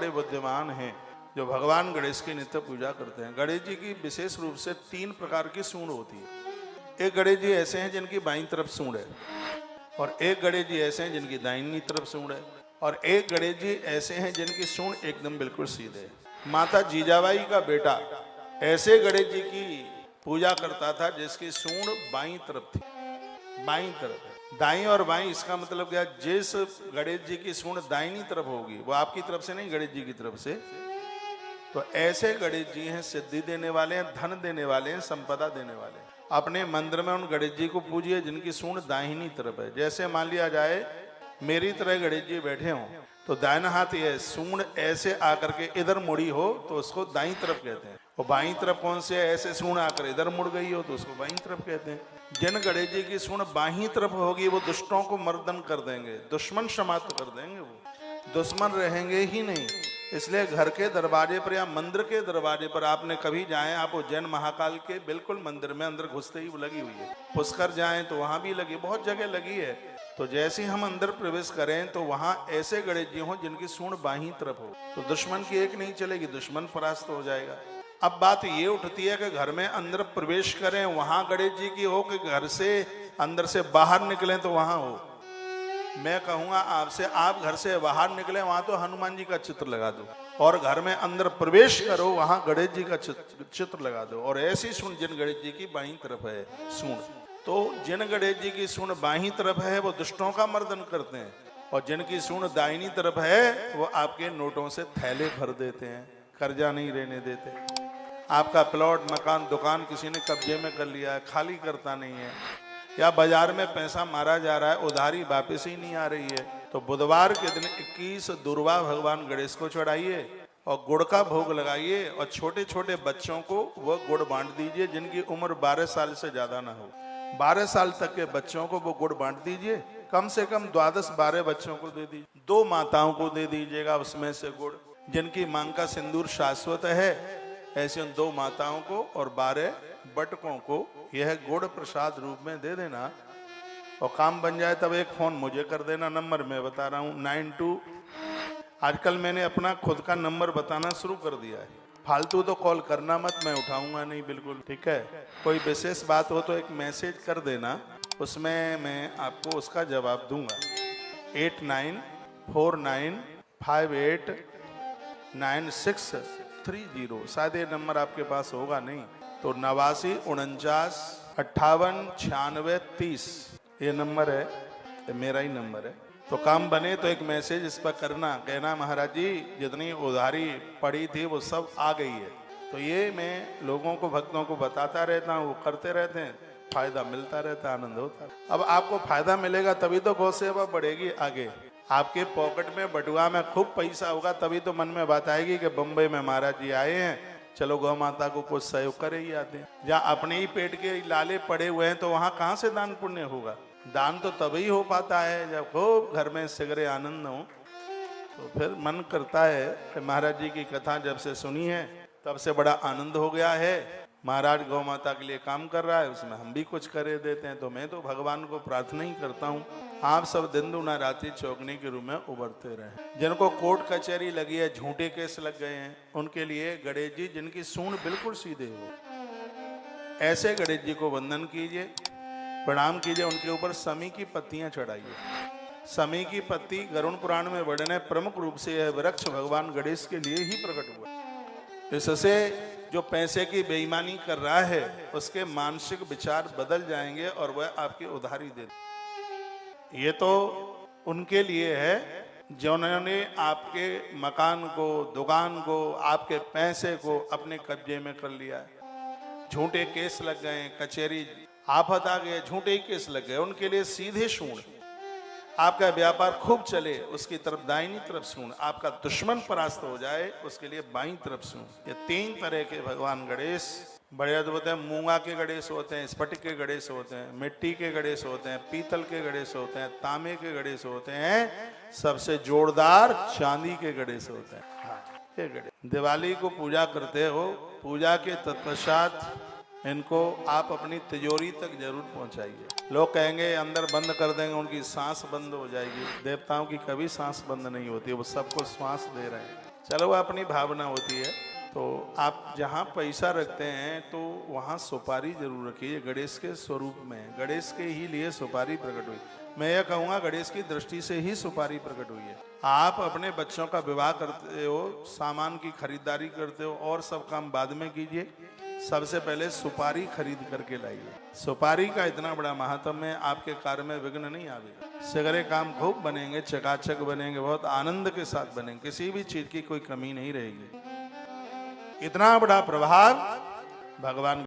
बड़े बुद्धिमान हैं जो भगवान गणेश की नित्य पूजा करते हैं। गणेश जी की विशेष रूप से 3 प्रकार की सूंड होती है। एक गणेश जी ऐसे हैं जिनकी बाईं तरफ सूंड है, और एक गणेश जी ऐसे हैं जिनकी दाहिनी तरफ सूंड है, और एक गणेश जी ऐसे हैं जिनकी सूंड एकदम बिल्कुल सीधे है। माता जीजाबाई का बेटा ऐसे गणेश जी की पूजा करता था जिसकी सूंड बाईं तरफ थी। बाईं तरफ, दाईं और बाईं, इसका मतलब क्या, जिस गणेश जी की सूंड दाहिनी तरफ होगी वो आपकी तरफ से नहीं, गणेश जी की तरफ से। तो ऐसे गणेश जी हैं सिद्धि देने वाले हैं, धन देने वाले हैं, संपदा देने वाले हैं। अपने मंदिर में उन गणेश जी को पूजिए जिनकी सूंड दाहिनी तरफ है। जैसे मान लिया जाए मेरी तरह गणेश जी बैठे हों तो दाहिना हाथ ये सूंड ऐसे आकर के इधर मुड़ी हो तो उसको दाईं तरफ कहते हैं, और बाईं तरफ कौन से ऐसे सूंड आकर इधर मुड़ गई हो तो उसको बाईं तरफ कहते हैं। जिन गणेश जी की सूंड बाईं तरफ होगी वो दुष्टों को मर्दन कर देंगे, दुश्मन समाप्त कर देंगे, वो दुश्मन रहेंगे ही नहीं। इसलिए घर के दरवाजे पर या मंदिर के दरवाजे पर आपने कभी जाएं, आप उज्जैन महाकाल के बिल्कुल मंदिर में अंदर घुसते ही वो लगी हुई है। पुष्कर जाएं तो वहां भी लगी, बहुत जगह लगी है। तो जैसे हम अंदर प्रवेश करें तो वहां ऐसे गणेश जी हों जिनकी सूंड बाहीं तरफ हो, तो दुश्मन की एक नहीं चलेगी, दुश्मन परास्त हो जाएगा। अब बात ये उठती है कि घर में अंदर प्रवेश करें वहां गणेश जी की हो, कि घर से अंदर से बाहर निकलें तो वहां हो। मैं कहूंगा आपसे, आप घर से बाहर निकले वहां तो हनुमान जी का चित्र लगा दो, और घर में अंदर प्रवेश करो वहां गणेश जी का चित्र लगा दो। और ऐसी सूंड जिन गणेश जी की बाईं तरफ है सूंड, तो जिन गणेश जी की सूंड बाईं तरफ है वो दुष्टों का मर्दन करते हैं, और जिनकी सूंड दाहिनी तरफ है वो आपके नोटों से थैले भर देते हैं, कर्जा नहीं रहने देते। आपका प्लॉट, मकान, दुकान किसी ने कब्जे में कर लिया है, खाली करता नहीं है, या बाजार में पैसा मारा जा रहा है, उधारी वापस ही नहीं आ रही है, तो बुधवार के दिन 21 दुर्वा भगवान गणेश को चढ़ाइए और गुड़ का भोग लगाइए, और छोटे छोटे बच्चों को वह गुड़ बांट दीजिए जिनकी उम्र 12 साल से ज्यादा ना हो। 12 साल तक के बच्चों को वो गुड़ बांट दीजिए, कम से कम 12 बच्चों को दे दीजिए। 2 माताओं को दे दीजिएगा उसमें से गुड़, जिनकी मांग का सिंदूर शाश्वत है, ऐसे उन 2 माताओं को और 12 बटकों को यह गुड़ प्रसाद रूप में दे देना, और काम बन जाए तब एक फोन मुझे कर देना। नंबर मैं बता रहा हूँ 92। आजकल मैंने अपना खुद का नंबर बताना शुरू कर दिया है, फालतू तो कॉल करना मत, मैं उठाऊंगा नहीं बिल्कुल, ठीक है। कोई विशेष बात हो तो एक मैसेज कर देना, उसमें मैं आपको उसका जवाब दूंगा। 8949589630, शायद ये नंबर आपके पास होगा नहीं, तो 89 49 58 96 30 ये नंबर है, ये मेरा ही नंबर है। तो काम बने तो एक मैसेज इस पर करना, कहना महाराज जी जितनी उधारी पड़ी थी वो सब आ गई है। तो ये मैं लोगों को, भक्तों को बताता रहता हूँ, वो करते रहते हैं, फायदा मिलता रहता है, आनंद होता है। अब आपको फायदा मिलेगा तभी तो गौ सेवा बढ़ेगी आगे। आपके पॉकेट में, बटुआ में खूब पैसा होगा तभी तो मन में बात आएगी कि बम्बई में महाराज जी आए हैं, चलो गौ माता को कुछ सहयोग करे ही आते हैं। जहाँ अपने ही पेट के लाले पड़े हुए हैं तो वहां कहाँ से दान पुण्य होगा। दान तो तभी हो पाता है जब खूब घर में सिगरे आनंद हो। तो फिर मन करता है कि महाराज जी की कथा जब से सुनी है तब से बड़ा आनंद हो गया है। महाराज गौ माता के लिए काम कर रहा है, उसमें हम भी कुछ करे देते हैं। तो मैं तो भगवान को प्रार्थना ही करता हूँ आप सब दिन दुना रात्रि चौकने के रूप में उभरते रहें। जिनको कोर्ट कचहरी लगी है, झूठे केस लग गए हैं, उनके लिए गणेश जी जिनकी सूंड बिल्कुल सीधे हो, ऐसे गणेश जी को वंदन कीजिए, प्रणाम कीजिए, उनके ऊपर समी की पत्तियां चढ़ाइए। समी की पत्ती गरुड़ पुराण में वर्णन है, प्रमुख रूप से यह वृक्ष भगवान गणेश के लिए ही प्रकट हुआ। इससे जो पैसे की बेईमानी कर रहा है उसके मानसिक विचार बदल जाएंगे और वह आपकी उधारी दे। ये तो उनके लिए है जिन्होंने आपके मकान को, दुकान को, आपके पैसे को अपने कब्जे में कर लिया है। झूठे केस लग गए, कचहरी आफत आ गए, झूठे केस लग गए, उनके लिए सीधे सूंड। आपका व्यापार खूब चले उसकी तरफ दाहिनी तरफ सूंड, आपका दुश्मन परास्त हो जाए उसके लिए बाईं तरफ सूंड। ये 3 तरह के भगवान गणेश बड़े अद्भुत हैं। मूंगा के गणेश होते हैं, स्फटिक के गणेश होते हैं, मिट्टी के गणेश होते हैं, पीतल के गणेश होते हैं, तांबे के गणेश होते हैं, सबसे जोरदार चांदी के गणेश होते हैं। ये गणेश दिवाली को पूजा करते हो, पूजा के तत्पश्चात इनको आप अपनी तिजोरी तक जरूर पहुंचाइए। लोग कहेंगे अंदर बंद कर देंगे उनकी सांस बंद हो जाएगी। देवताओं की कभी सांस बंद नहीं होती, वो सबको श्वास दे रहे हैं। चलो वो अपनी भावना होती है। तो आप जहाँ पैसा रखते हैं तो वहाँ सुपारी जरूर रखिए। गणेश के स्वरूप में, गणेश के ही लिए सुपारी प्रकट हुई। मैं यह कहूँगा गणेश की दृष्टि से ही सुपारी प्रकट हुई है। आप अपने बच्चों का विवाह करते हो, सामान की खरीदारी करते हो, और सब काम बाद में कीजिए, सबसे पहले सुपारी खरीद करके लाइए। सुपारी का इतना बड़ा महात्म्य है, आपके कार्य में विघ्न नहीं आवेगा। सगरे काम खूब बनेंगे, चकाचक बनेंगे, बहुत आनंद के साथ बनेंगे, किसी भी चीज की कोई कमी नहीं रहेगी। इतना बड़ा प्रभाव भगवान